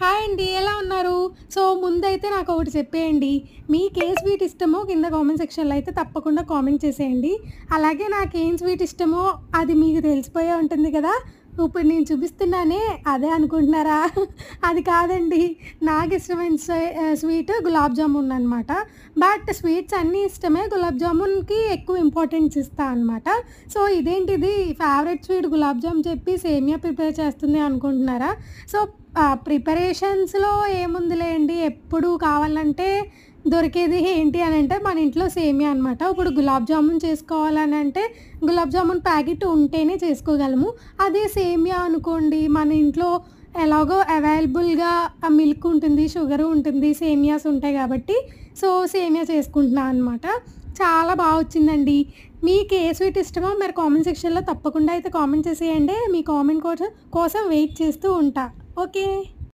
Hi అండి. ఎలా ఉన్నారు? సో, ముందైతే నాకొకటి చెప్పేయండి. మీకే స్వీట్ ఇష్టమో కింద కామెంట్ సెక్షన్‌లో అయితే తప్పకుండా కామెంట్ చేసేయండి. అలాగే నాకేం స్వీట్ ఇష్టమో అది మీకు తెలిసిపోయే ఉంటుంది కదా! ఇప్పుడు నేను చూపిస్తున్నానే అదే అనుకుంటున్నారా? అది కాదండి. నాకిష్టమైన స్వీట్ గులాబ్ జామున్ అనమాట. బట్ స్వీట్స్ అన్నీ ఇష్టమే. గులాబ్ జామున్‌కి ఎక్కువ ఇంపార్టెన్స్ ఇస్తా అనమాట. సో, ఇదేంటిది ఫేవరెట్ స్వీట్ గులాబ్ జామ్ చెప్పి సేమియా ప్రిపేర్ చేస్తుంది అనుకుంటున్నారా? సో, ప్రిపరేషన్స్‌లో ఏముందిలేండి. ఎప్పుడు కావాలంటే దొరికేది ఏంటి అనంటే మన ఇంట్లో సేమియా అనమాట. ఇప్పుడు గులాబ్ జామున్ చేసుకోవాలనంటే గులాబ్ జామున్ ప్యాకెట్ ఉంటేనే చేసుకోగలము. అదే సేమియా అనుకోండి మన ఇంట్లో ఎలాగో అవైలబుల్‌గా మిల్క్ ఉంటుంది, షుగరు ఉంటుంది, సేమియాస్ ఉంటాయి కాబట్టి సో, సేమియా చేసుకుంటున్నా అనమాట. చాలా బా వచ్చిందండి. మీకు ఏ స్వీట్ ఇష్టమో మరి కామెంట్ సెక్షన్‌లో తప్పకుండా అయితే కామెంట్ చేసేయండి. మీ కామెంట్ కోసం వెయిట్ చేస్తూ ఉంటా. ఓకే.